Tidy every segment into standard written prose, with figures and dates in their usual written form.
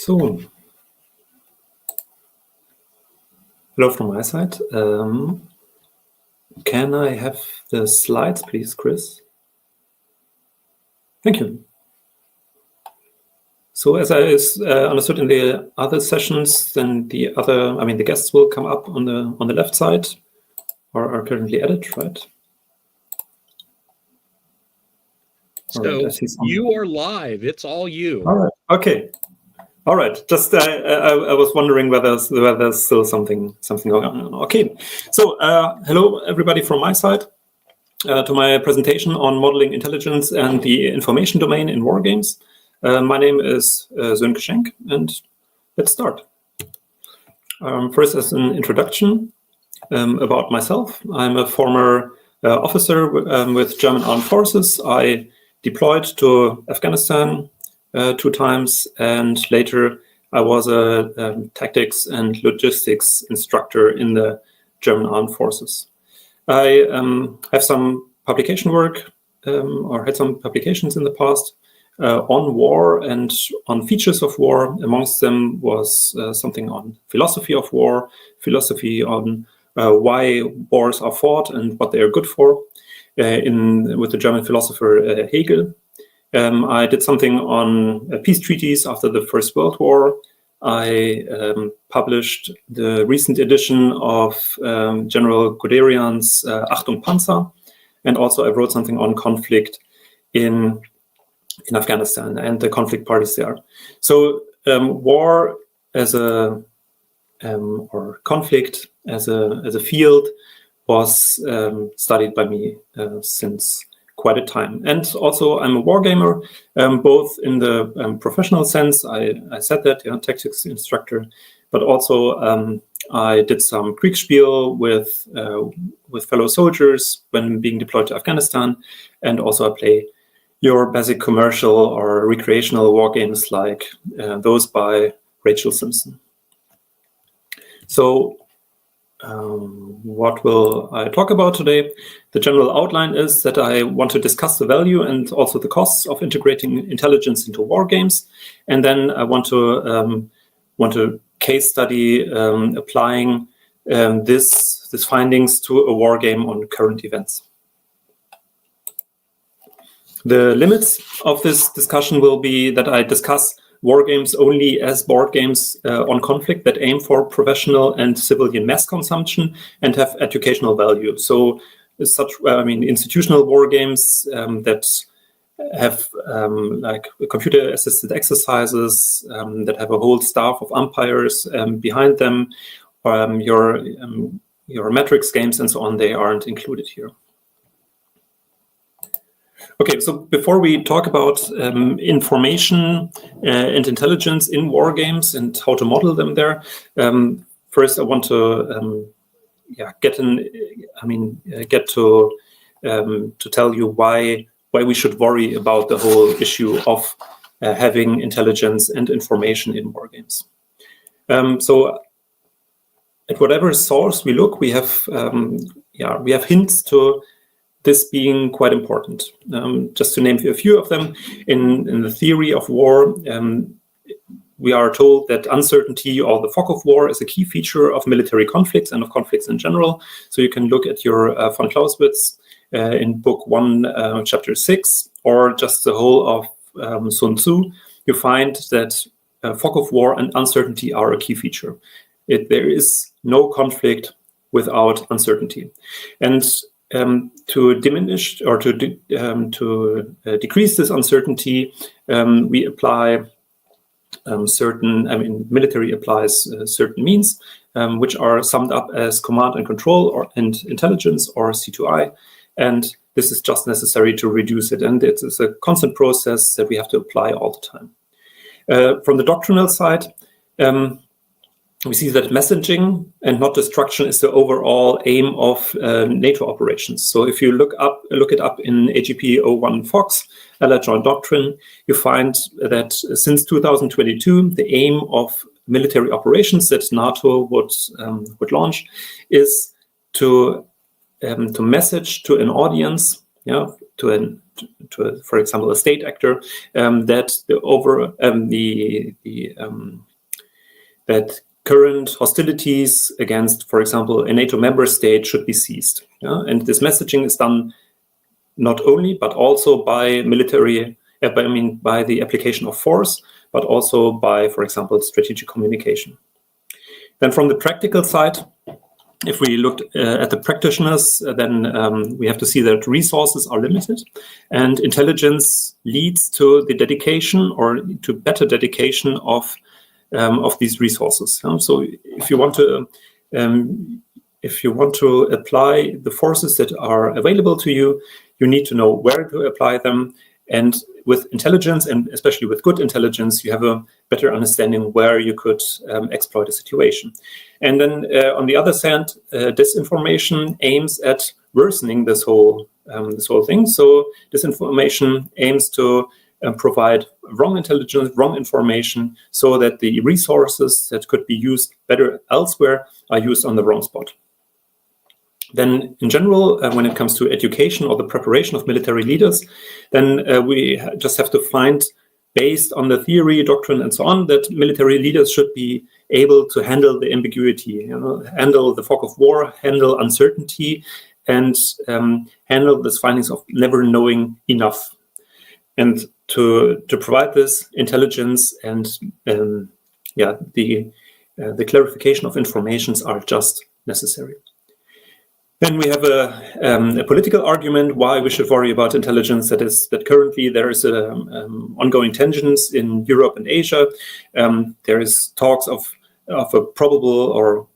So, hello from my side. Can I have the slides, please, Chris? Thank you. So, as I understood in the other sessions, then the guests will come up on the left side, or are currently added, right? So you are live. It's all you. All right. Okay. All right. Just I was wondering whether there's still something going on. Okay. So hello everybody from my side to my presentation on modeling intelligence and the information domain in Wargames. My name is Soenke Schenk, and let's start. First, as an introduction about myself, I'm a former officer with German Armed Forces. I deployed to Afghanistan 2 times, and later I was a tactics and logistics instructor in the German Armed Forces. I have some publication work, or had some publications in the past on war and on features of war. Amongst them was something on philosophy of war, philosophy on why wars are fought and what they are good for, with the German philosopher Hegel. I did something on peace treaties after the First World War. I published the recent edition of General Guderian's Achtung Panzer, and also I wrote something on conflict in Afghanistan and the conflict parties there. So war as or conflict as a field was studied by me since quite a time. And also I'm a wargamer, both in the professional sense, I said that, tactics instructor, but also I did some Kriegspiel with fellow soldiers when being deployed to Afghanistan, and also I play your basic commercial or recreational war games like those by Rachel Simpson. So what will I talk about today? The general outline is that I want to discuss the value and also the costs of integrating intelligence into war games, and then I want to case study applying these findings to a war game on current events. The limits of this discussion will be that I discuss war games only as board games on conflict that aim for professional and civilian mass consumption and have educational value. So, institutional war games that have like computer-assisted exercises that have a whole staff of umpires behind them. Your metrics games and so on, they aren't included here. Okay, so before we talk about information and intelligence in war games and how to model them there, first I want to get to tell you why we should worry about the whole issue of having intelligence and information in war games. So at whatever source we look, we have hints to this being quite important. Just to name a few of them, in the theory of war, we are told that uncertainty, or the fog of war, is a key feature of military conflicts and of conflicts in general. So you can look at your von Clausewitz in book 1, chapter 6, or just the whole of Sun Tzu. You find that fog of war and uncertainty are a key feature. There is no conflict without uncertainty. And to diminish or to decrease this uncertainty, we apply military applies certain means, which are summed up as command and control and intelligence, or C2I, and this is just necessary to reduce it, and it's a constant process that we have to apply all the time. From the doctrinal side, we see that messaging and not destruction is the overall aim of NATO operations. So if you look it up in AGP 01 Fox, Allied Joint Doctrine, you find that since 2022, the aim of military operations that NATO would launch is to message to an audience, to for example, a state actor, that that current hostilities against, for example, a NATO member state should be ceased. Yeah? And this messaging is done not only, but also by by the application of force, but also by, for example, strategic communication. Then from the practical side, if we look at the practitioners, then we have to see that resources are limited, and intelligence leads to the dedication or to better dedication of these resources. So if you want to apply the forces that are available to you, you need to know where to apply them. And with intelligence, and especially with good intelligence, you have a better understanding where you could exploit a situation. And then on the other hand, disinformation aims at worsening this whole thing. So disinformation aims to provide wrong intelligence, wrong information, so that the resources that could be used better elsewhere are used on the wrong spot. Then in general, when it comes to education or the preparation of military leaders, then we just have to find, based on the theory, doctrine, and so on, that military leaders should be able to handle the ambiguity, handle the fog of war, handle uncertainty, and handle these findings of never knowing enough. And to provide this intelligence and the clarification of informations are just necessary. Then we have a political argument why we should worry about intelligence. That is that currently there is ongoing tensions in Europe and Asia. There is talks of a probable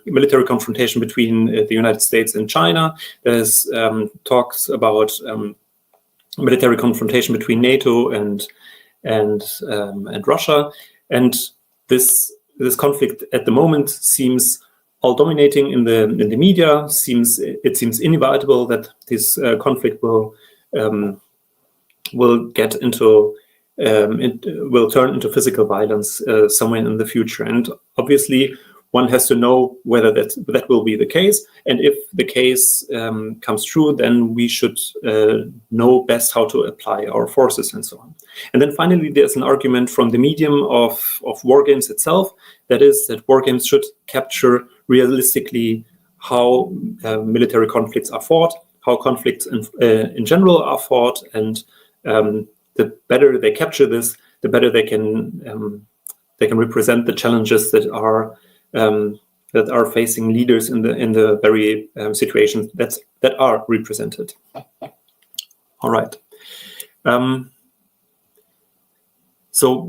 military confrontation between the United States and China. There's talks about military confrontation between NATO and Russia, and this conflict at the moment seems all dominating in the media. It seems inevitable that this conflict will get into will turn into physical violence somewhere in the future. And obviously, one has to know whether that will be the case. And if the case comes true, then we should know best how to apply our forces and so on. And then finally, there's an argument from the medium of Wargames itself. That is that Wargames should capture realistically how military conflicts are fought, how conflicts in general are fought, and the better they capture this, the better they can represent the challenges that are facing leaders in the very situations that are represented. All right. So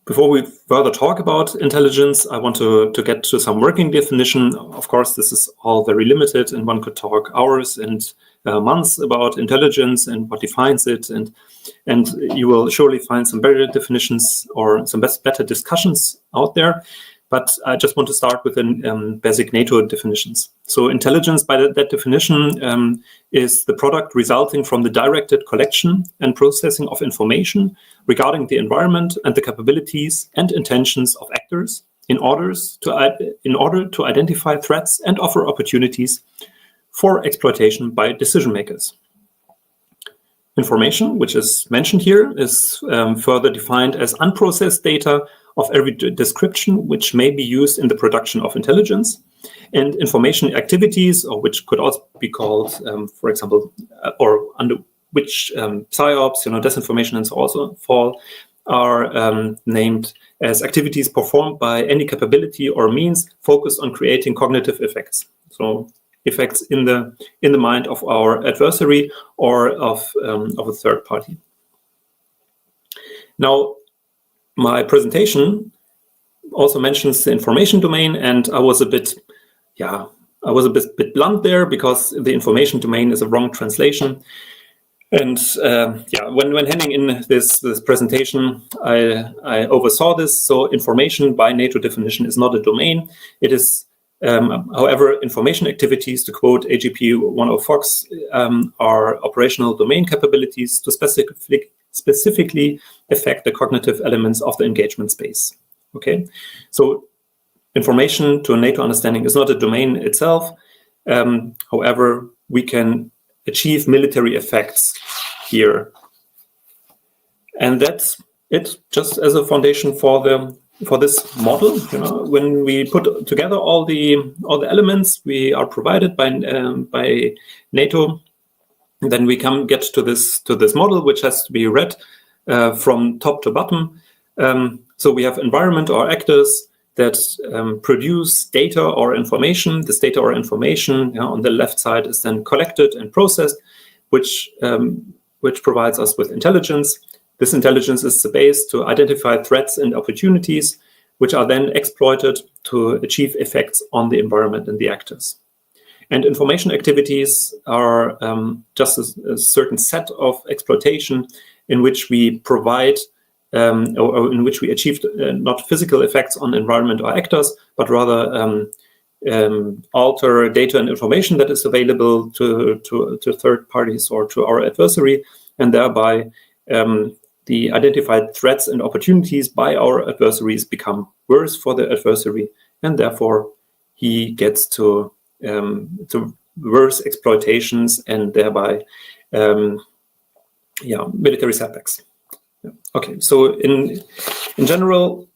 before we further talk about intelligence, I want to get to some working definition. Of course, this is all very limited, and one could talk hours and months about intelligence and what defines it, and you will surely find some better definitions or some better discussions out there. But I just want to start with basic NATO definitions. So intelligence, by that definition, is the product resulting from the directed collection and processing of information regarding the environment and the capabilities and intentions of actors in order to identify threats and offer opportunities for exploitation by decision makers. Information, which is mentioned here, is further defined as unprocessed data of every description which may be used in the production of intelligence, and information activities, or which could also be called, for example, or under which psyops, disinformation and so also fall, are named as activities performed by any capability or means focused on creating cognitive effects. So effects in the mind of our adversary or of a third party. Now, my presentation also mentions the information domain, and I was a bit blunt there because the information domain is a wrong translation. And when handing in this presentation, I oversaw this. So information by NATO definition is not a domain. It is, however, information activities, to quote AGP 10 Fox, are operational domain capabilities to specifically affect the cognitive elements of the engagement space. Okay, so information to a NATO understanding is not a domain itself. However, we can achieve military effects here. And that's it, just as a foundation for this model. When we put together all the elements we are provided by NATO, then we get to this model, which has to be read from top to bottom. So we have environment or actors that produce data or information. This data or information on the left side is then collected and processed, which provides us with intelligence. This intelligence is the base to identify threats and opportunities, which are then exploited to achieve effects on the environment and the actors. And information activities are just a certain set of exploitation in which we provide or in which we achieved not physical effects on environment or actors, but rather alter data and information that is available to third parties or to our adversary, and thereby the identified threats and opportunities by our adversaries become worse for the adversary, and therefore he gets to worse exploitations and thereby military setbacks. Okay, so in general,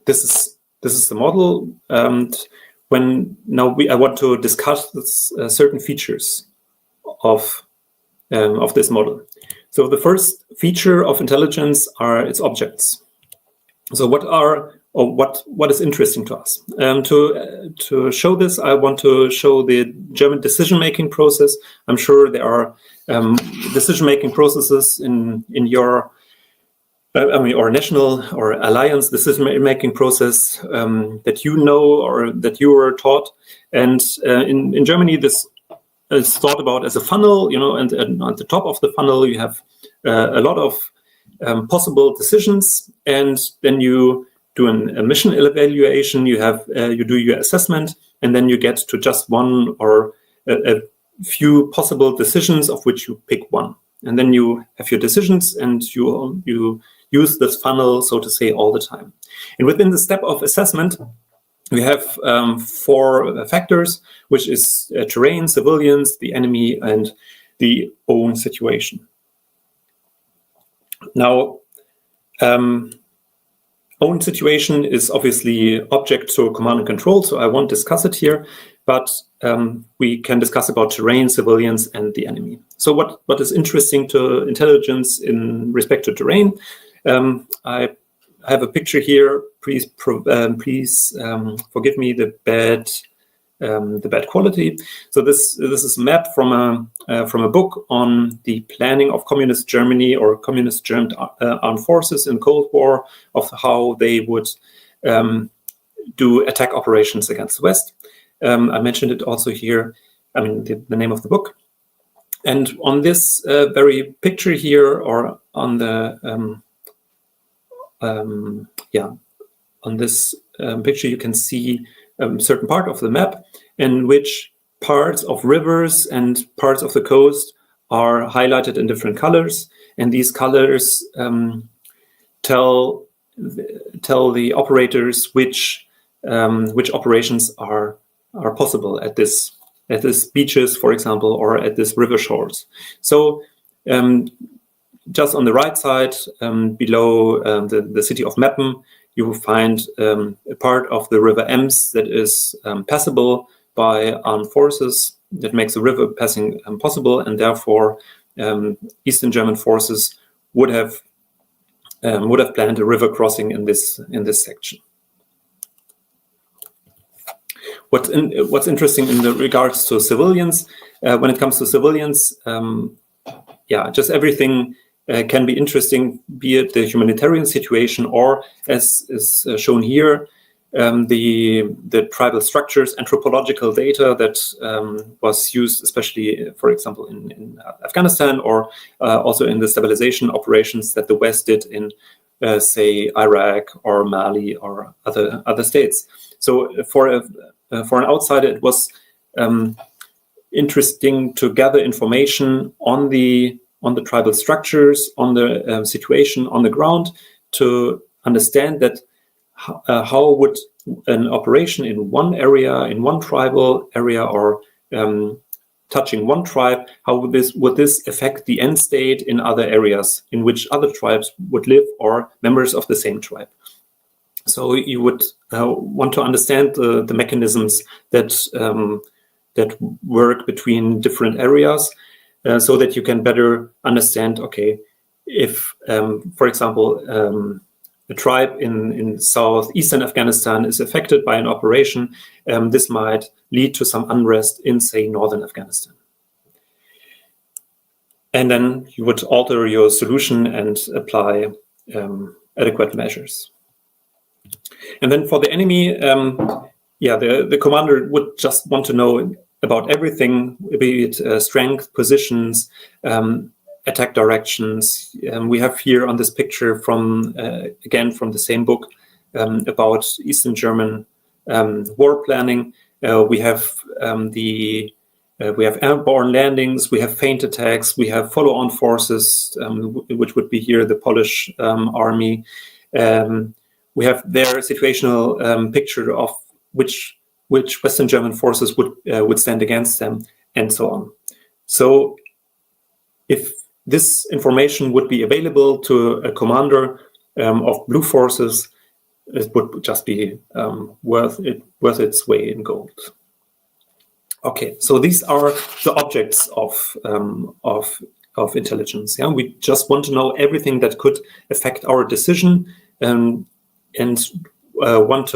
this is the model. And I want to discuss certain features of this model. So the first feature of intelligence are its objects. So what is interesting to us? To show this, I want to show the German decision-making process. I'm sure there are decision-making processes in your, or national or alliance decision-making process that you know or that you were taught. And in Germany, this is thought about as a funnel, and at the top of the funnel, you have a lot of possible decisions, and then you do a mission evaluation, you do your assessment, and then you get to just one or a few possible decisions of which you pick one. And then you have your decisions and you use this funnel, so to say, all the time. And within the step of assessment, we have 4 factors, which is terrain, civilians, the enemy, and the own situation. Now, own situation is obviously object to command and control, so I won't discuss it here, but we can discuss about terrain, civilians, and the enemy. So what is interesting to intelligence in respect to terrain? I have a picture here. Please forgive me the bad quality. So this is a map from a book on the planning of communist Germany or communist German armed forces in Cold War, of how they would do attack operations against the West. I mentioned it also here. I mean the name of the book. And on this very picture here, or on the on this picture, you can see a certain part of the map in which parts of rivers and parts of the coast are highlighted in different colors, and these colors tell the operators which operations are possible at this beaches, for example, or at this river shores. So just on the right side, below the city of Meppen, you will find a part of the river Ems that is passable by armed forces, that makes the river passing possible, and therefore Eastern German forces would have planned a river crossing in this section. What's interesting in the regards to civilians, when it comes to civilians, just everything can be interesting, be it the humanitarian situation or, as is shown here, the tribal structures, anthropological data that was used, especially, for example, in Afghanistan, or also in the stabilization operations that the West did in, say, Iraq or Mali or other states. So for an outsider, it was interesting to gather information on the tribal structures, on the situation on the ground, to understand that how would an operation in one area, in one tribal area, or touching one tribe, how would this affect the end state in other areas in which other tribes would live or members of the same tribe. So you would want to understand the mechanisms that that work between different areas, so that you can better understand, okay, if, for example, a tribe in southeastern Afghanistan is affected by an operation, this might lead to some unrest in, say, northern Afghanistan. And then you would alter your solution and apply adequate measures. And then for the enemy, the commander would just want to know about everything, be it strength, positions, attack directions. We have here on this picture from, again, from the same book, about Eastern German war planning. We have airborne landings, we have feint attacks, we have follow-on forces, which would be here the Polish army. We have their situational picture of which Western German forces would stand against them, and so on. So if this information would be available to a commander of blue forces, it would just be worth its weight in gold. Okay, so these are the objects of intelligence. Yeah, we just want to know everything that could affect our decision, and want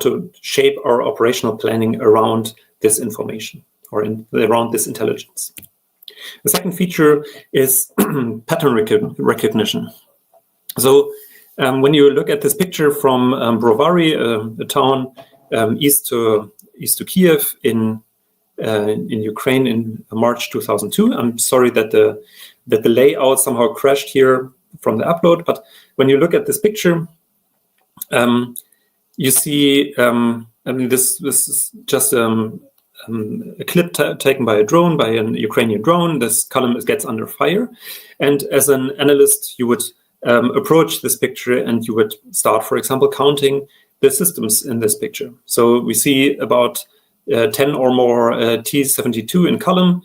to shape our operational planning around this information or around this intelligence. The second feature is pattern recognition. So when you look at this picture from Brovary, a town east to Kiev in Ukraine in March 2002. I'm sorry that the layout somehow crashed here from the upload, but when you look at this picture, you see, this is just a clip taken by an Ukrainian drone. This column gets under fire, and as an analyst, you would approach this picture and you would start, for example, counting the systems in this picture. So we see about 10 or more T-72 in column,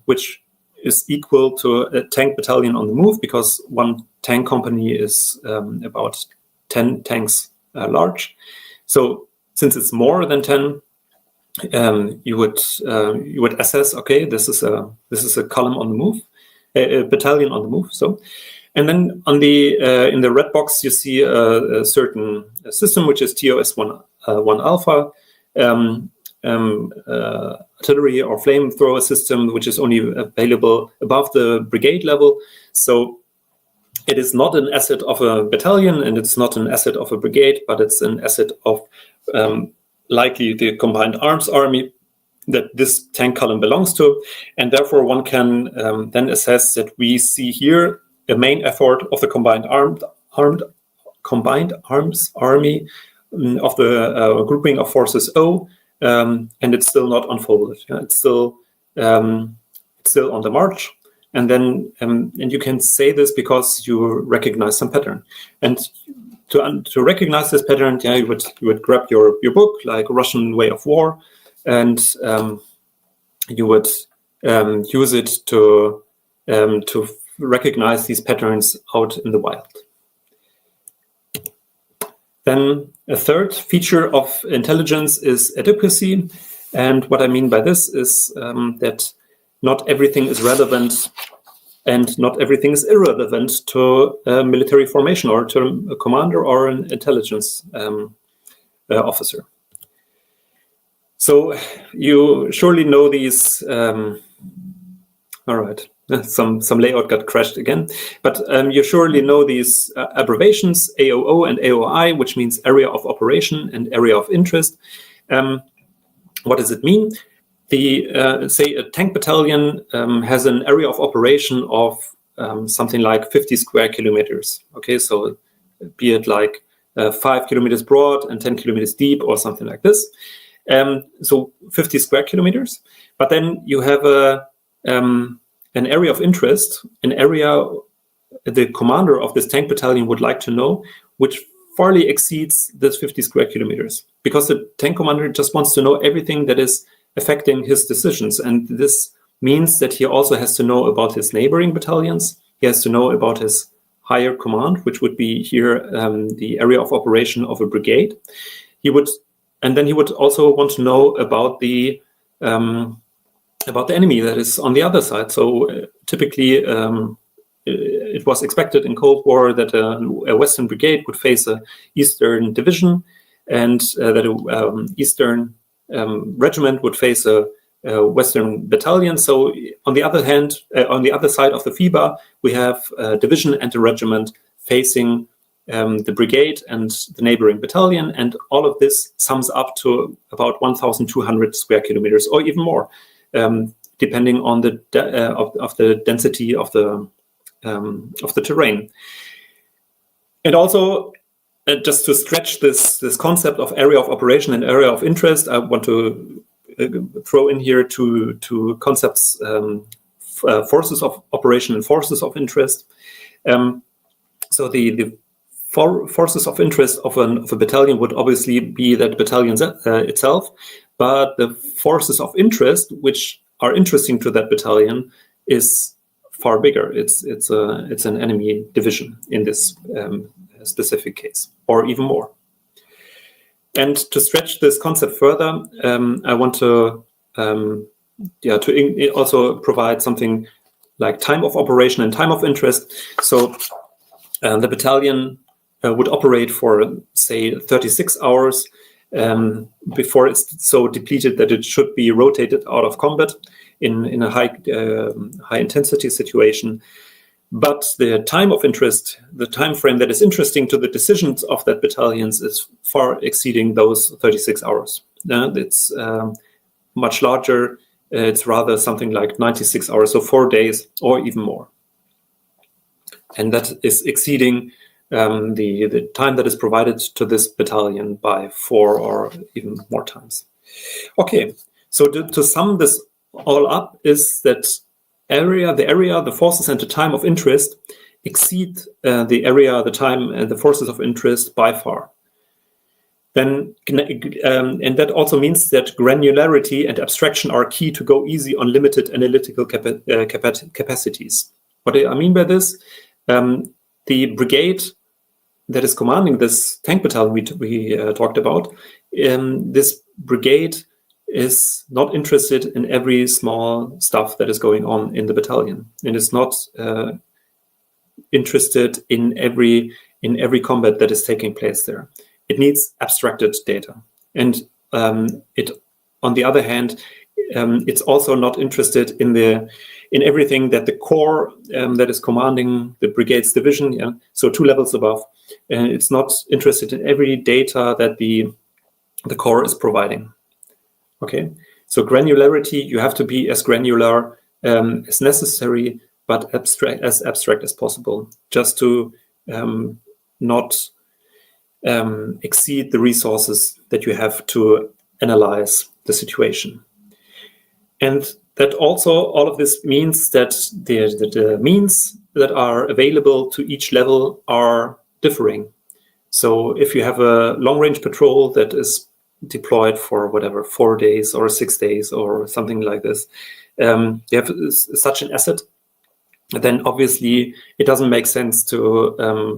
which is equal to a tank battalion on the move, because one tank company is about 10 tanks large. So since it's more than 10, you would assess, okay, this is a column on the move, a battalion on the move. So, and then on the in the red box you see a certain system, which is TOS1 alpha, artillery or flamethrower system, which is only available above the brigade level. So it is not an asset of a battalion, and it's not an asset of a brigade, but it's an asset of likely the combined arms army that this tank column belongs to. And therefore one can then assess that we see here a main effort of the combined arms army of the grouping of forces O, and it's still not unfolded. It's still on the march. And then and you can say this because you recognize some pattern. And to recognize this pattern, you would grab your book, like Russian Way of War, and you would use it to recognize these patterns out in the wild. Then a third feature of intelligence is adequacy. And what I mean by this is that not everything is relevant and not everything is irrelevant to a military formation or to a commander or an intelligence officer. So you surely know these, all right, some layout got crashed again, but you surely know these abbreviations, AOO and AOI, which means area of operation and area of interest. What does it mean? Say a tank battalion has an area of operation of something like 50 square kilometers. Okay, so be it like 5 kilometers broad and 10 kilometers deep or something like this. So 50 square kilometers. But then you have an area of interest, an area the commander of this tank battalion would like to know, which farly exceeds this 50 square kilometers, because the tank commander just wants to know everything that is affecting his decisions. And this means that he also has to know about his neighboring battalions. He has to know about his higher command, which would be here the area of operation of a brigade. And then he would also want to know about the enemy that is on the other side. So typically, it was expected in Cold War that a Western brigade would face an Eastern division, and that an Eastern regiment would face a Western battalion. So on the other hand, on the other side of the FIBA, we have a division and a regiment facing the brigade and the neighboring battalion, and all of this sums up to about 1,200 square kilometers, or even more, depending on the of the density of the terrain. And also, just to stretch this concept of area of operation and area of interest, I want to throw in here two concepts: forces of operation and forces of interest. So the forces of interest of a battalion would obviously be that battalion itself, but the forces of interest which are interesting to that battalion is far bigger. It's an enemy division in this specific case, or even more. And to stretch this concept further, I want to also provide something like time of operation and time of interest. So the battalion would operate for, say, 36 hours before it's so depleted that it should be rotated out of combat in a high intensity situation. But the time of interest, the time frame that is interesting to the decisions of that battalions, is far exceeding those 36 hours. It's much larger. It's rather something like 96 hours, so 4 days or even more. And that is exceeding the time that is provided to this battalion by 4 or even more times. Okay, so to sum this all up is that the forces and the time of interest exceed the area, the time, and the forces of interest by far. Then, and that also means that granularity and abstraction are key to go easy on limited analytical capacities. What do I mean by this? The brigade that is commanding this tank battalion we talked about, this brigade is not interested in every small stuff that is going on in the battalion, and is not interested in every combat that is taking place there. It needs abstracted data, and it, on the other hand, it's also not interested in everything that the corps that is commanding the brigade's division, so 2 levels above, it's not interested in every data that the corps is providing. Okay, so granularity, you have to be as granular as necessary, but as abstract as possible, just to not exceed the resources that you have to analyze the situation. And that also, all of this means that the means that are available to each level are differing. So if you have a long-range patrol that is deployed for whatever, 4 days or 6 days or something like this, you have such an asset, then obviously it doesn't make sense to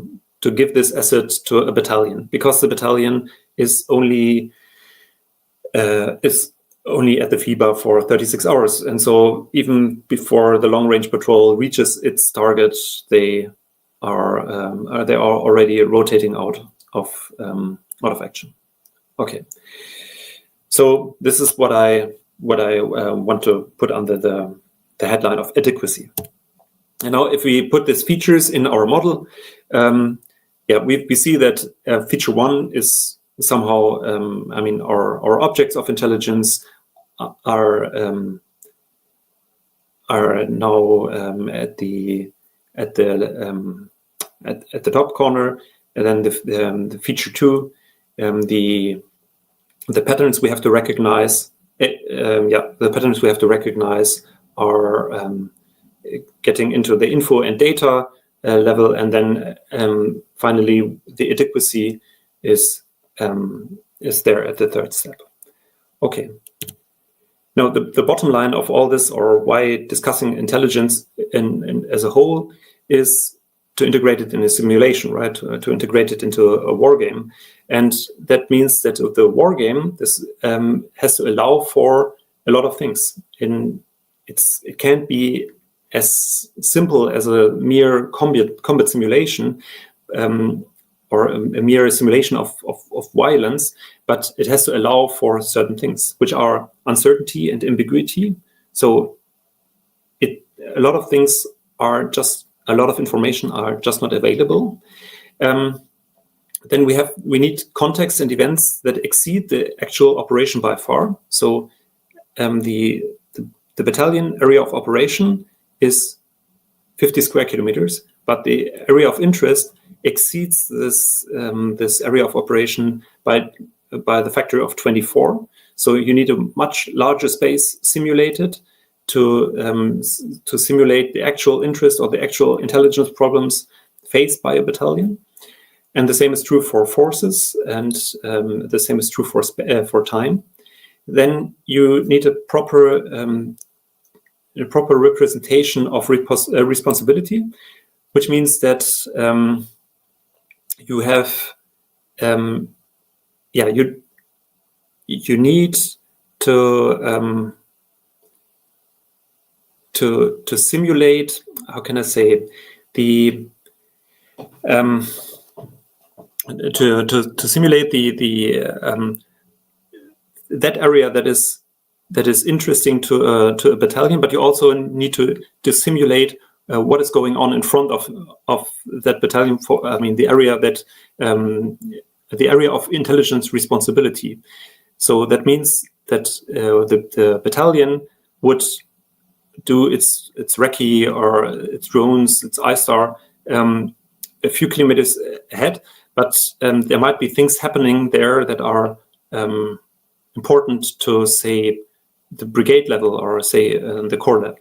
give this asset to a battalion, because the battalion is only at the FIBA for 36 hours. And so even before the long-range patrol reaches its target, they are already rotating out of action. Okay, so this is what I want to put under the headline of adequacy. And now, if we put these features in our model, we see that feature 1 is somehow, our objects of intelligence are now at the top corner, and then the feature 2, the patterns we have to recognize. The patterns we have to recognize are getting into the info and data level, and then finally the adequacy is there at the third step. Okay. the bottom line of all this, or why discussing intelligence as a whole, is to integrate it in a simulation, right? To integrate it into a war game. And that means that the war game has to allow for a lot of things. It can't be as simple as a mere combat simulation, or a mere simulation of violence, but it has to allow for certain things, which are uncertainty and ambiguity. So a lot of things are just, a lot of information are just not available. Then we need context and events that exceed the actual operation by far. So the battalion area of operation is 50 square kilometers, but the area of interest exceeds this area of operation by the factor of 24. So you need a much larger space simulated to simulate the actual interest or the actual intelligence problems faced by a battalion. And the same is true for forces, and the same is true for time. Then you need a proper representation of responsibility, which means that you have you need to simulate, how can I say, to simulate that area that is interesting to a battalion, but you also need to simulate what is going on in front of that battalion. The area of intelligence responsibility. So that means that the battalion would do its recce or its drones, its ISTAR a few kilometers ahead, but there might be things happening there that are important to, say, the brigade level, or say the corps level.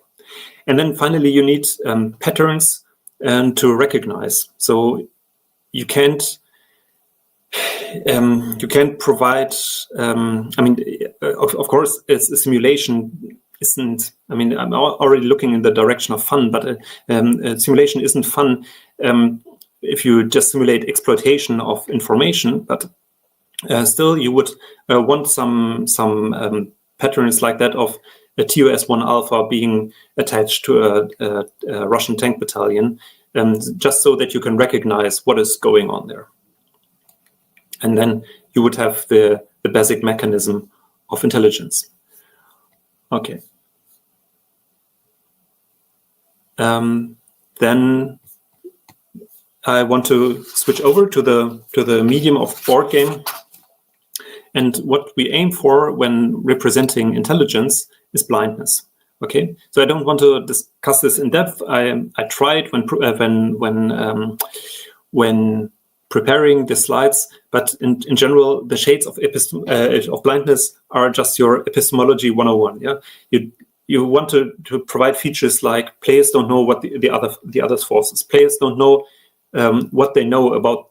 And then finally you need patterns to recognize. So you can't provide, of course, a simulation isn't, I'm already looking in the direction of fun, but a simulation isn't fun if you just simulate exploitation of information, but still you would want some patterns like that of a TOS-1 Alpha being attached to a Russian tank battalion, just so that you can recognize what is going on there. And then you would have the basic mechanism of intelligence. Okay. Then I want to switch over to the medium of board game. And what we aim for when representing intelligence is blindness. Okay, so I don't want to discuss this in depth. I tried when preparing the slides, but in general, the shades of blindness are just your epistemology 101. Yeah, you want to provide features like players don't know what the other's forces. Players don't know what they know about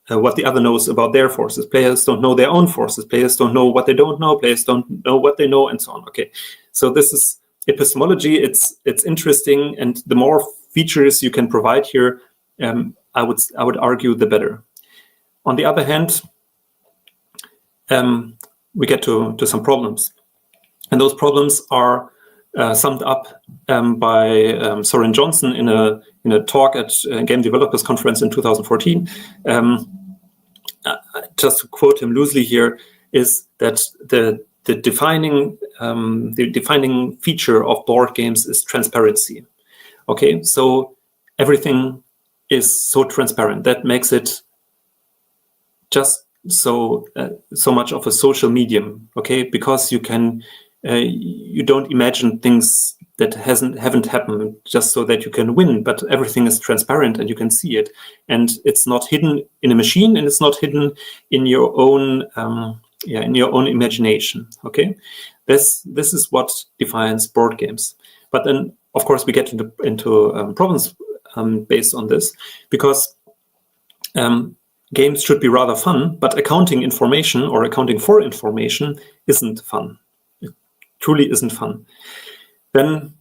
what the other knows about their forces. Players don't know their own forces. Players don't know what they don't know. Players don't know what they know, and so on. Okay, so this is epistemology. It's interesting, and the more features you can provide here, I would argue the better. On the other hand, we get to some problems, and those problems are summed up by Soren Johnson in a talk at Game Developers Conference in 2014. Just to quote him loosely here, is that the defining feature of board games is transparency. Okay, so everything is so transparent that makes it just so much of a social medium. Okay, because you can you don't imagine things that haven't happened just so that you can win, but everything is transparent and you can see it, and it's not hidden in a machine, and it's not hidden in your own imagination. Okay, this is what defines board games. But then, of course, we get into problems based on this, because games should be rather fun, but accounting information or accounting for information isn't fun. truly isn't fun. Then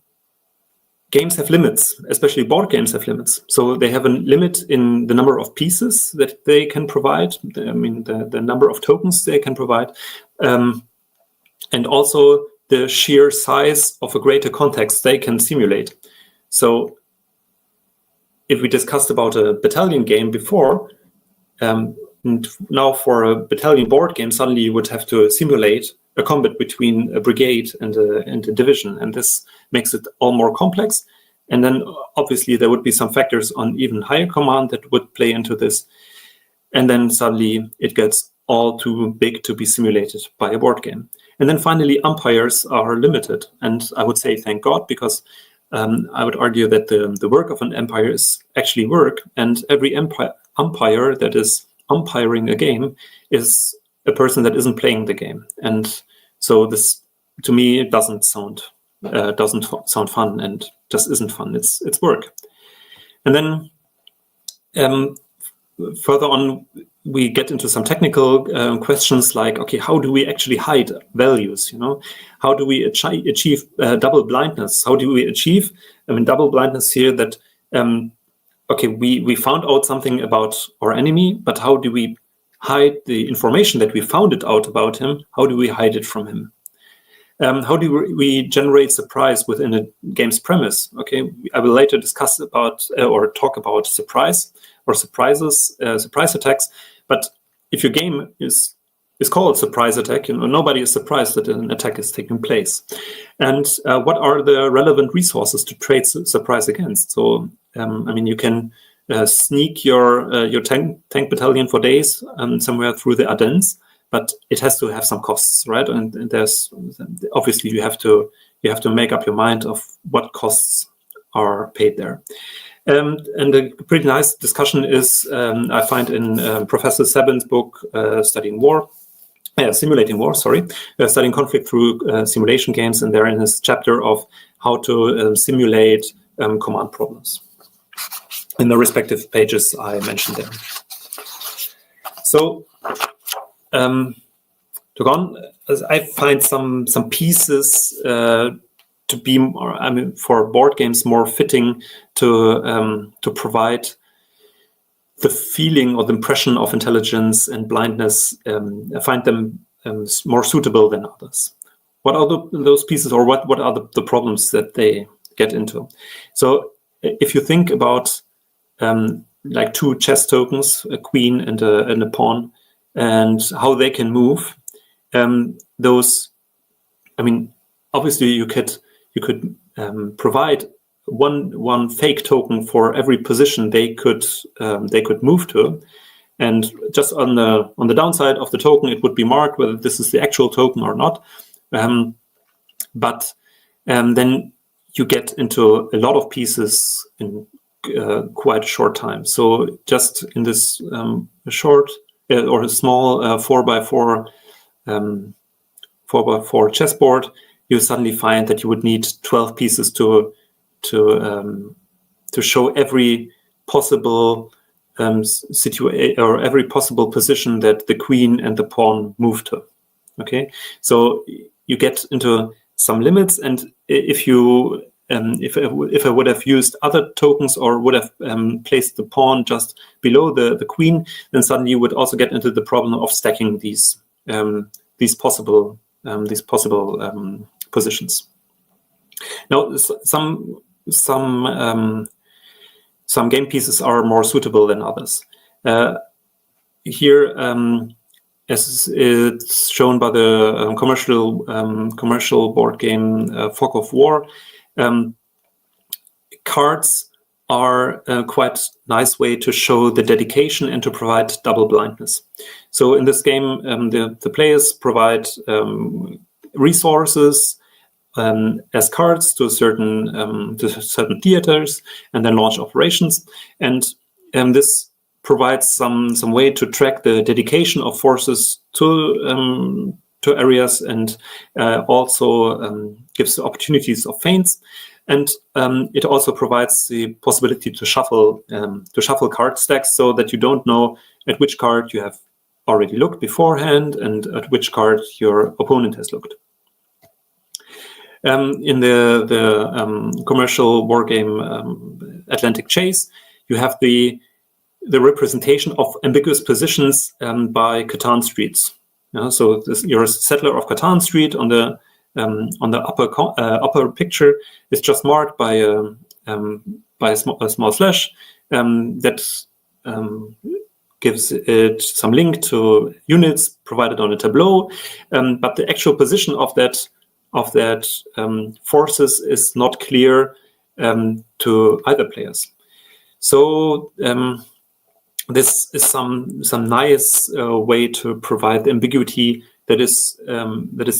games have limits, especially board games have limits. So they have a limit in the number of pieces that they can provide. I mean, the number of tokens they can provide. And also the sheer size of a greater context they can simulate. So if we discussed about a battalion game before, and now for a battalion board game, suddenly you would have to simulate a combat between a brigade and a division. And this makes it all more complex. And then obviously there would be some factors on even higher command that would play into this. And then suddenly it gets all too big to be simulated by a board game. And then finally, umpires are limited. And I would say thank God, because I would argue that the work of an umpire is actually work. And every umpire that is umpiring a game is a person that isn't playing the game. And so this, to me, it doesn't sound fun, and just isn't fun. It's work. And then further on, we get into some technical questions like, okay, how do we actually hide values? How do we achieve double blindness? How do we achieve double blindness here? That okay, we found out something about our enemy, but how do we hide the information that we found it out about him? How do we hide it from him? How do we generate surprise within a game's premise? Okay, I will later discuss about or talk about surprise or surprises, surprise attacks. But if your game is called surprise attack, nobody is surprised that an attack is taking place. And what are the relevant resources to trade surprise against? So, you can sneak your tank battalion for days somewhere through the Ardennes, but it has to have some costs, right? And there's obviously you have to make up your mind of what costs are paid there. And a pretty nice discussion is I find in Professor Sabin's book, Simulating War, studying conflict through simulation games, and there in his chapter of how to simulate command problems in the respective pages I mentioned there. So to go on, I find some pieces to be more, for board games more fitting to provide the feeling or the impression of intelligence and blindness. I find them more suitable than others. What are those pieces, or what are the problems that they get into? So if you think about like two chess tokens, a queen and a pawn, and how they can move, those, obviously you could provide one fake token for every position they could move to, and just on the downside of the token it would be marked whether this is the actual token or not. But then you get into a lot of pieces in quite a short time. So just in this short or a small 4x4 chessboard, you suddenly find that you would need 12 pieces to show every possible situation or every possible position that the queen and the pawn move to. Okay, so you get into some limits, and if you if I would have used other tokens or would have placed the pawn just below the queen, then suddenly you would also get into the problem of stacking these possible positions. Now, some game pieces are more suitable than others. Here, as it's shown by the commercial board game Fog of War, cards are a quite nice way to show the dedication and to provide double blindness. So in this game, the players provide resources as cards to certain theaters, and then launch operations. And this provides some way to track the dedication of forces to areas, and also gives opportunities of feints. And it also provides the possibility to shuffle card stacks, so that you don't know at which card you have already looked beforehand and at which card your opponent has looked. in the commercial wargame Atlantic Chase, you have the representation of ambiguous positions by Catan streets. So you're a settler of Catan Street on the upper picture is just marked by a small slash that gives it some link to units provided on a tableau, but the actual position of that forces is not clear to either players. So this is some nice way to provide the ambiguity that is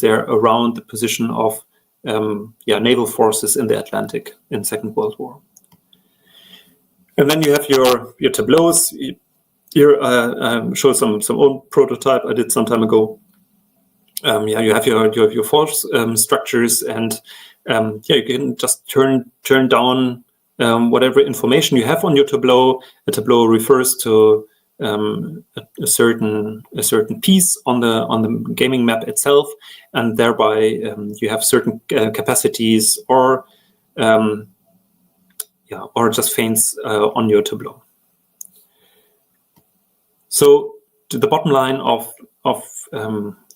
there around the position of naval forces in the Atlantic in Second World War. And then you have your tableaus. Here show some old prototype I did some time ago. You have your force structures, and you can just turn down whatever information you have on your tableau. A tableau refers to a certain piece on the gaming map itself, and thereby you have certain capacities or just feints on your tableau. So the bottom line of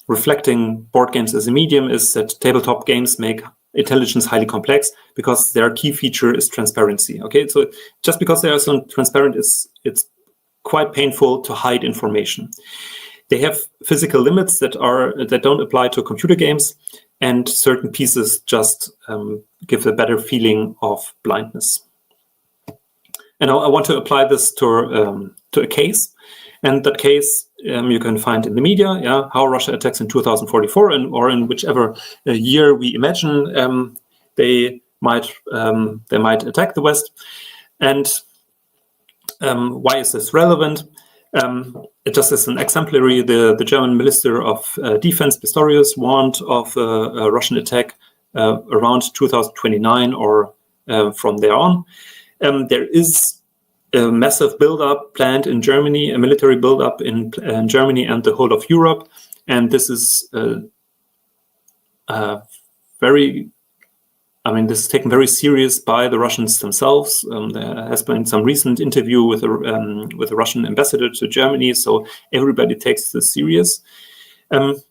reflecting board games as a medium is that tabletop games make intelligence highly complex because their key feature is transparency. Okay, so just because they are so transparent, it's quite painful to hide information. They have physical limits that don't apply to computer games, and certain pieces just give a better feeling of blindness. And I want to apply this to a case. And that case you can find in the media, how Russia attacks in 2044, or in whichever year we imagine they might attack the West. And why is this relevant? It just as an exemplary, the German Minister of Defense, Pistorius, warned of a Russian attack around 2029 or from there on. There is a massive build-up planned in Germany, a military build-up in Germany and the whole of Europe. And this is this is taken very serious by the Russians themselves. There has been some recent interview with a Russian ambassador to Germany, so everybody takes this serious. And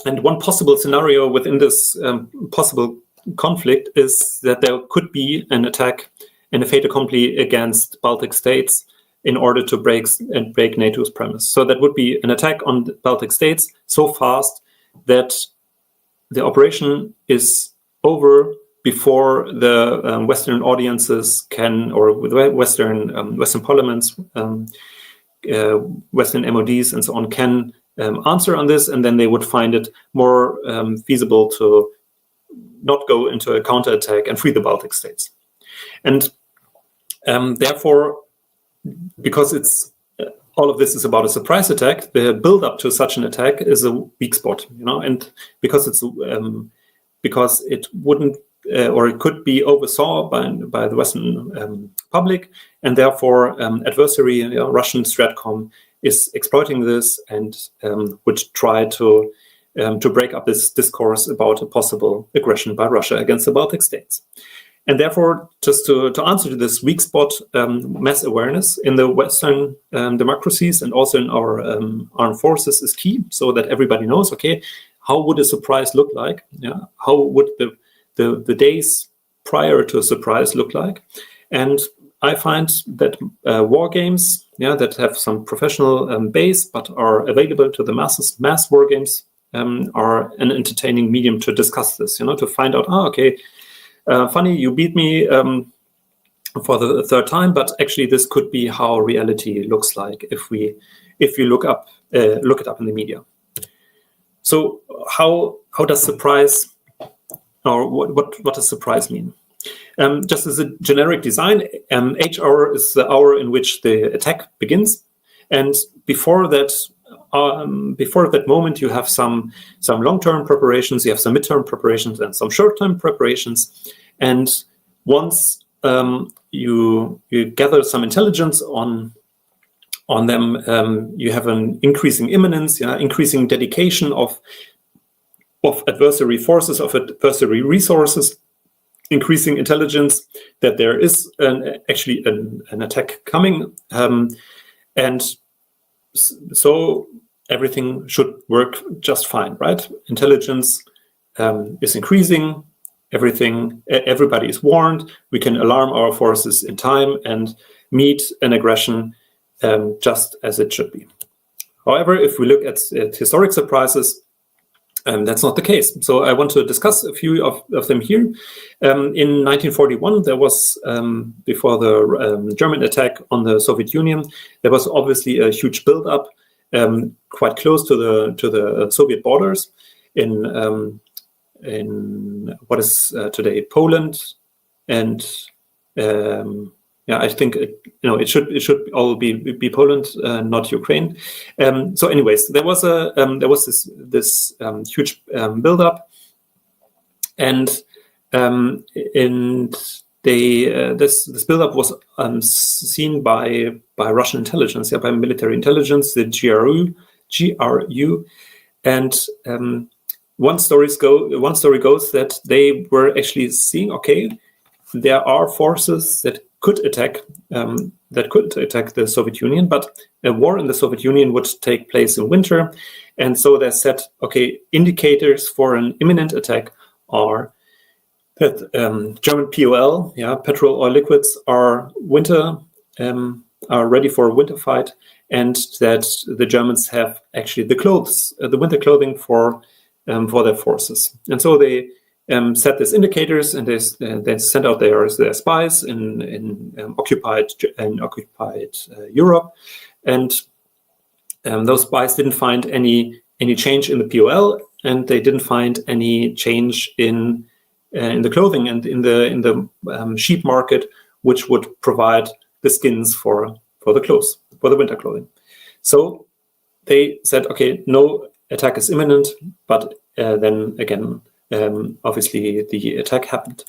one possible scenario within this possible conflict is that there could be an attack and a fait accompli against Baltic states in order to break NATO's premise. So that would be an attack on the Baltic states so fast that the operation is over before the Western audiences can, or with Western parliaments, Western MODs and so on can answer on this, and then they would find it more feasible to not go into a counterattack and free the Baltic states. And therefore, because it's all of this is about a surprise attack, the build-up to such an attack is a weak spot, and because it wouldn't or it could be oversaw by the Western public, and therefore adversary Russian Stratcom is exploiting this and would try to break up this discourse about a possible aggression by Russia against the Baltic states. And therefore, just to answer to this weak spot, mass awareness in the Western democracies and also in our armed forces is key, so that everybody knows, okay, how would a surprise look like? Yeah, how would the days prior to a surprise look like? And I find that war games, that have some professional base but are available to the masses, mass war games are an entertaining medium to discuss this. To find out, okay. Funny, you beat me for the third time, but actually this could be how reality looks like if you look it up in the media. So how does surprise, or what does surprise mean? Just as a generic design, H hour is the hour in which the attack begins, and before that moment, you have some long-term preparations, you have some mid-term preparations, and some short-term preparations. And once you gather some intelligence on them, you have an increasing imminence, increasing dedication of of adversary forces, of adversary resources, increasing intelligence that there is actually an attack coming, and so everything should work just fine, right? Intelligence is increasing. Everybody is warned. We can alarm our forces in time and meet an aggression just as it should be. However, if we look at historic surprises, that's not the case. So I want to discuss a few of them here. In 1941, there was, before the German attack on the Soviet Union, there was obviously a huge buildup quite close to the Soviet borders in what is today Poland, and I think it should all be Poland, not Ukraine. So, anyways, there was this huge buildup, and this buildup was seen by Russian intelligence, by military intelligence, the GRU, and one story goes that they were actually seeing, okay, there are forces that could attack the Soviet Union, but a war in the Soviet Union would take place in winter, and so they said, okay, indicators for an imminent attack are that German POL, petrol oil liquids, are ready for a winter fight, and that the Germans have actually the winter clothing for their forces. And so they set these indicators, and they sent out their spies in occupied Europe, and those spies didn't find any change in the POL, and they didn't find any change in the clothing and in the sheep market, which would provide the skins for the clothes, for the winter clothing. So they said, okay, no attack is imminent, but then again, obviously the attack happened.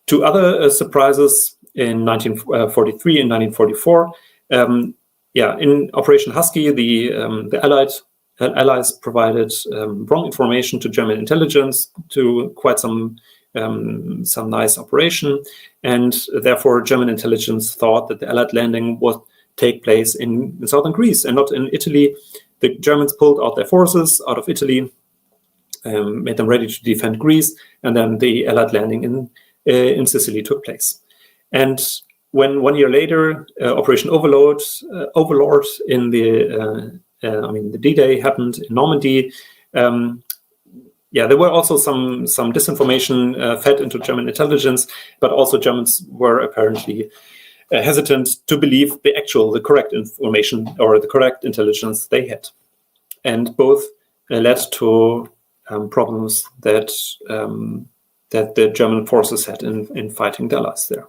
Two other surprises in 1943 and 1944. In Operation Husky, the Allies provided wrong information to German intelligence to quite some nice operation, and therefore German intelligence thought that the Allied landing would take place in southern Greece and not in Italy. The Germans pulled out their forces out of Italy, made them ready to defend Greece, and then the Allied landing in Sicily took place. And when 1 year later, Operation Overlord in the D-Day happened in Normandy, there were also some disinformation fed into German intelligence, but also Germans were apparently hesitant to believe the correct information or the correct intelligence they had, and both led to problems that the German forces had in fighting the Allies there.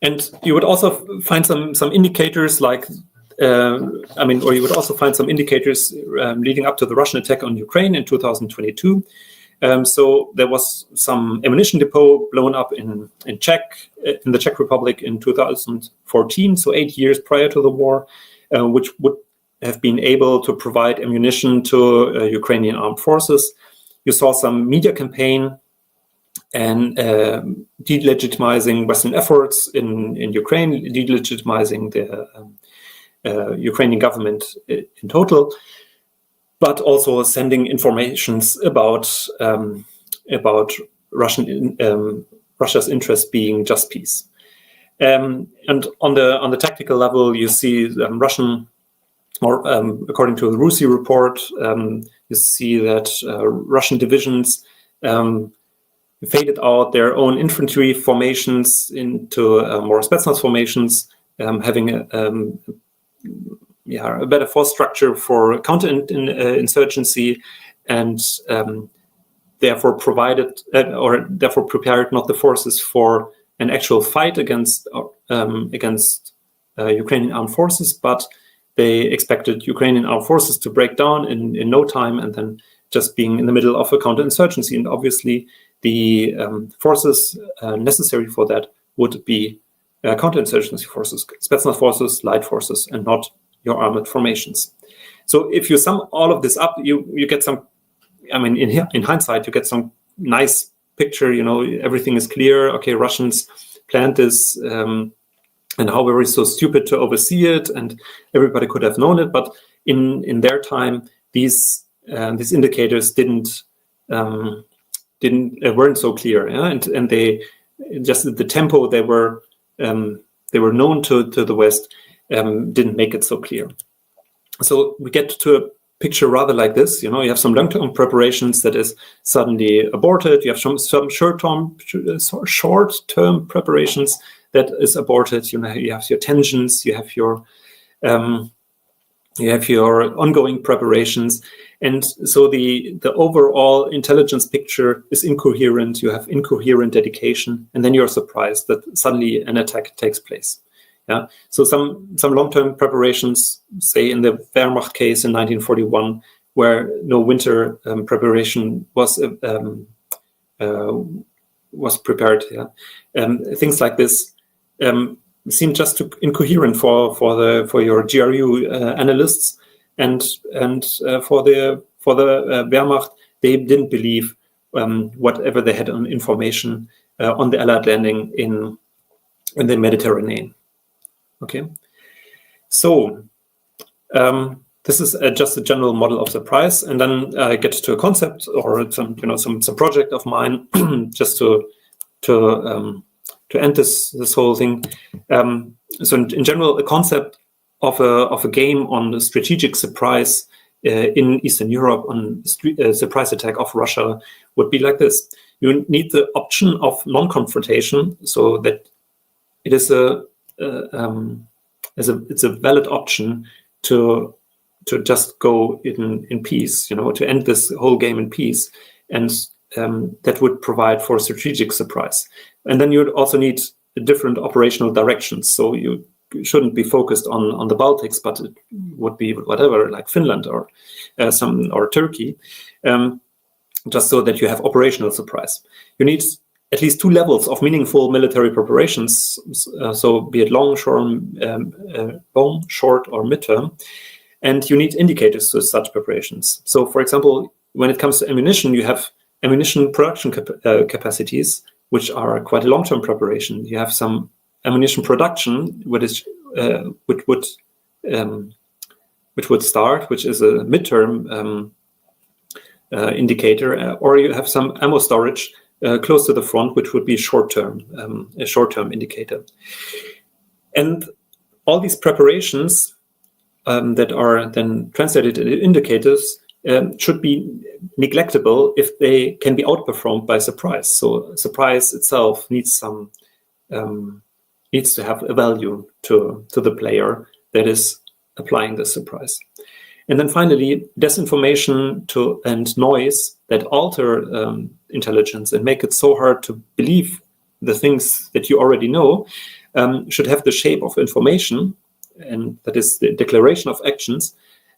And you would also find some indicators you would also find some indicators leading up to the Russian attack on Ukraine in 2022. So there was some ammunition depot blown up in the Czech Republic in 2014, so 8 years prior to the war, which would have been able to provide ammunition to Ukrainian armed forces. You saw some media campaign and delegitimizing Western efforts in Ukraine, delegitimizing the Ukrainian government in total, but also sending informations about Russia's interest being just peace. And on the tactical level, you see Russian, or according to the Rusi report, you see that Russian divisions faded out their own infantry formations into more Spetsnaz formations, having a better force structure for counter-insurgency, and therefore prepared not the forces for an actual fight against Ukrainian armed forces, but they expected Ukrainian armed forces to break down in no time, and then just being in the middle of a counter-insurgency. And obviously, the forces necessary for that would be counter-insurgency forces, Spetsnaz forces, light forces, and not your armored formations. So if you sum all of this up, you get some I mean, in hindsight, you get some nice picture. Everything is clear. Okay, Russians planned this, and how we were so stupid to oversee it, and everybody could have known it. But in their time, these indicators weren't so clear, and they just the tempo they were known to the West didn't make it so clear. So we get to a picture rather like this. You have some long-term preparations that is suddenly aborted. You have some short-term preparations that is aborted. You have your tensions. You have your ongoing preparations, and so the overall intelligence picture is incoherent. You have incoherent dedication, and then you're surprised that suddenly an attack takes place. Yeah. So some long-term preparations, say in the Wehrmacht case in 1941, where no winter preparation was prepared. Yeah. Things like this seem just too incoherent for your GRU analysts, and for the Wehrmacht, they didn't believe whatever they had on information on the Allied landing in the Mediterranean. Okay, so this is just a general model of surprise, and then I get to a concept or some project of mine just to end this whole thing. So in general, a concept of a game on the strategic surprise in Eastern Europe, on surprise attack of Russia, would be like this. You need the option of non-confrontation, so that it is it's a valid option to just go in peace, to end this whole game in peace, and that would provide for strategic surprise. And then you'd also need different operational directions. So you shouldn't be focused on the Baltics, but it would be whatever, like Finland or Turkey, just so that you have operational surprise. You need at least two levels of meaningful military preparations, so be it long, short, or midterm, and you need indicators to such preparations. So, for example, when it comes to ammunition, you have ammunition production capacities, which are quite a long-term preparation. You have some ammunition production, which would start, which is a midterm indicator, or you have some ammo storage close to the front, which would be a short-term indicator. And all these preparations that are then translated into indicators should be neglectable if they can be outperformed by surprise. So surprise itself needs to have a value to the player that is applying the surprise. And then finally, disinformation and noise that alter intelligence and make it so hard to believe the things that you already know should have the shape of information, and that is the declaration of actions,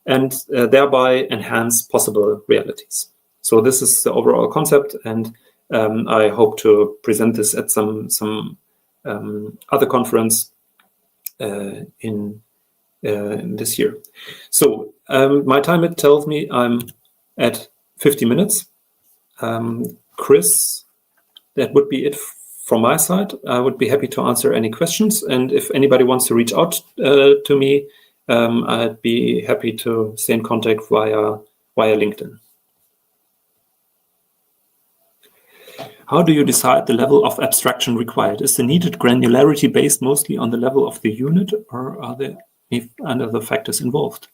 and thereby enhance possible realities. So this is the overall concept, and I hope to present this at some other conference in this year. So my timer tells me I'm at 50 minutes. Chris, that would be it from my side. I would be happy to answer any questions, and if anybody wants to reach out to me, I'd be happy to stay in contact via LinkedIn. How do you decide the level of abstraction required? Is the needed granularity based mostly on the level of the unit, or are there any other factors involved?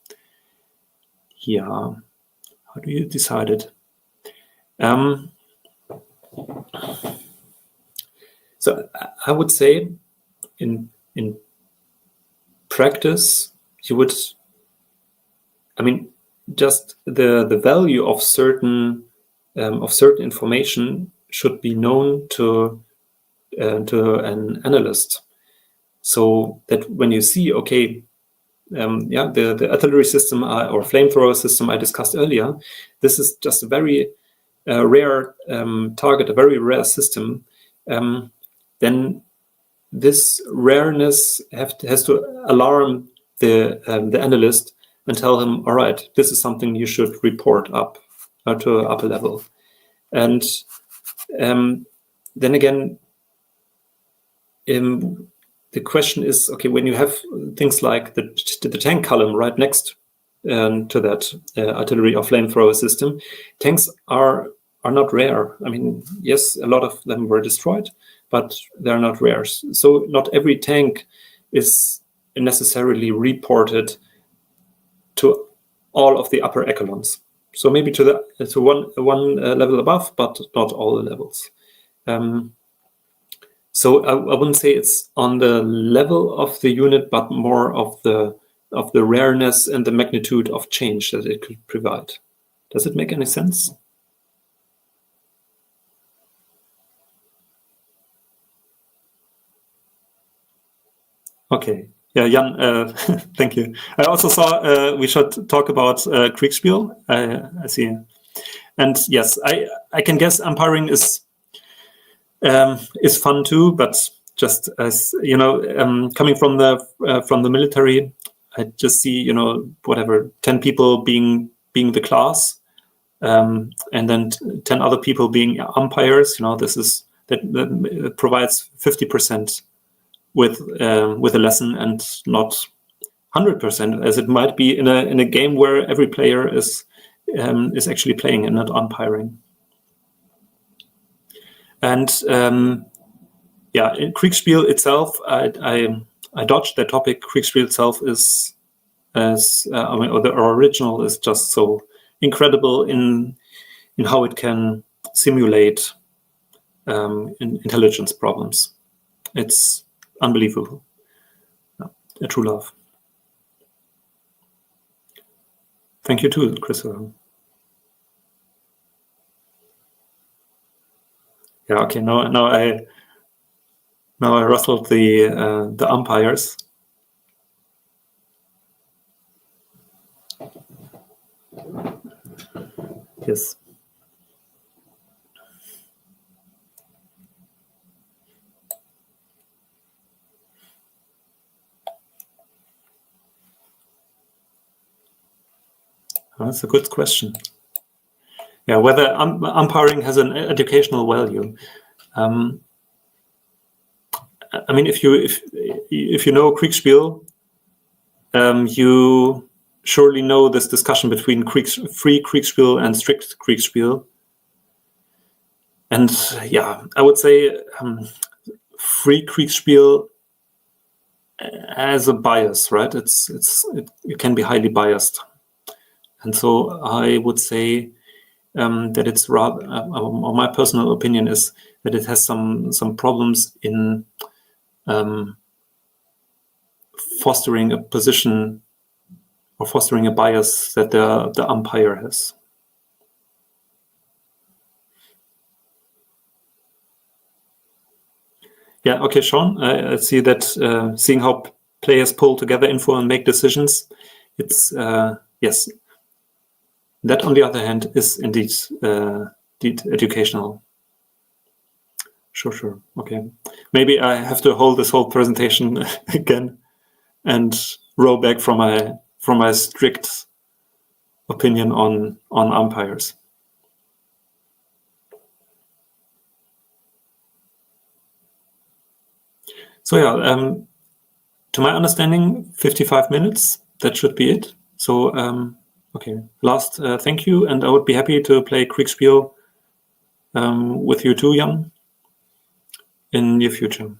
Yeah, how do you decide it? So I would say in practice, you would, just the value of certain information should be known to an analyst, so that when you see, okay, the artillery system or flamethrower system I discussed earlier, this is just a very rare target, a very rare system, then this rareness has to alarm the analyst and tell him, all right, this is something you should report up to upper level. And then again, the question is, okay, when you have things like the tank column right next to that artillery or flamethrower system, tanks are not rare. I mean, yes, a lot of them were destroyed, but they're not rare. So not every tank is necessarily reported to all of the upper echelons. So maybe to one level above, but not all the levels. So I wouldn't say it's on the level of the unit, but more of the rareness and the magnitude of change that it could provide. Does it make any sense? Okay. Yeah, Jan, thank you. I also saw we should talk about Kriegspiel. I see. And yes, I can guess umpiring is fun too, but just as you know, coming from the military, I just see whatever 10 people being the class, and then 10 other people being umpires. That provides 50% with a lesson, and not 100%, as it might be in a game where every player is actually playing and not umpiring. And in Kriegspiel itself, I dodged that topic. Kriegspiel itself is, or the original is just so incredible in how it can simulate intelligence problems. It's unbelievable. A true love. Thank you too, Christopher. Yeah. Okay. Now I rustled the umpires. Yes. That's a good question. Yeah, whether umpiring has an educational value. I mean, if you know Kriegspiel, you surely know this discussion between free Kriegspiel and strict Kriegspiel. And yeah, I would say free Kriegspiel has a bias, right? It can be highly biased. And so I would say that it's rather, or my personal opinion is that it has some problems in fostering a position or fostering a bias that the umpire has. Yeah, okay, Sean, I see that seeing how players pull together info and make decisions, it's, yes. That, on the other hand, is indeed educational. Sure. Okay. Maybe I have to hold this whole presentation again and row back from my strict opinion on umpires. So yeah, to my understanding, 55 minutes, that should be it. So okay, last thank you, and I would be happy to play Kriegspiel with you too, Jan, in near future.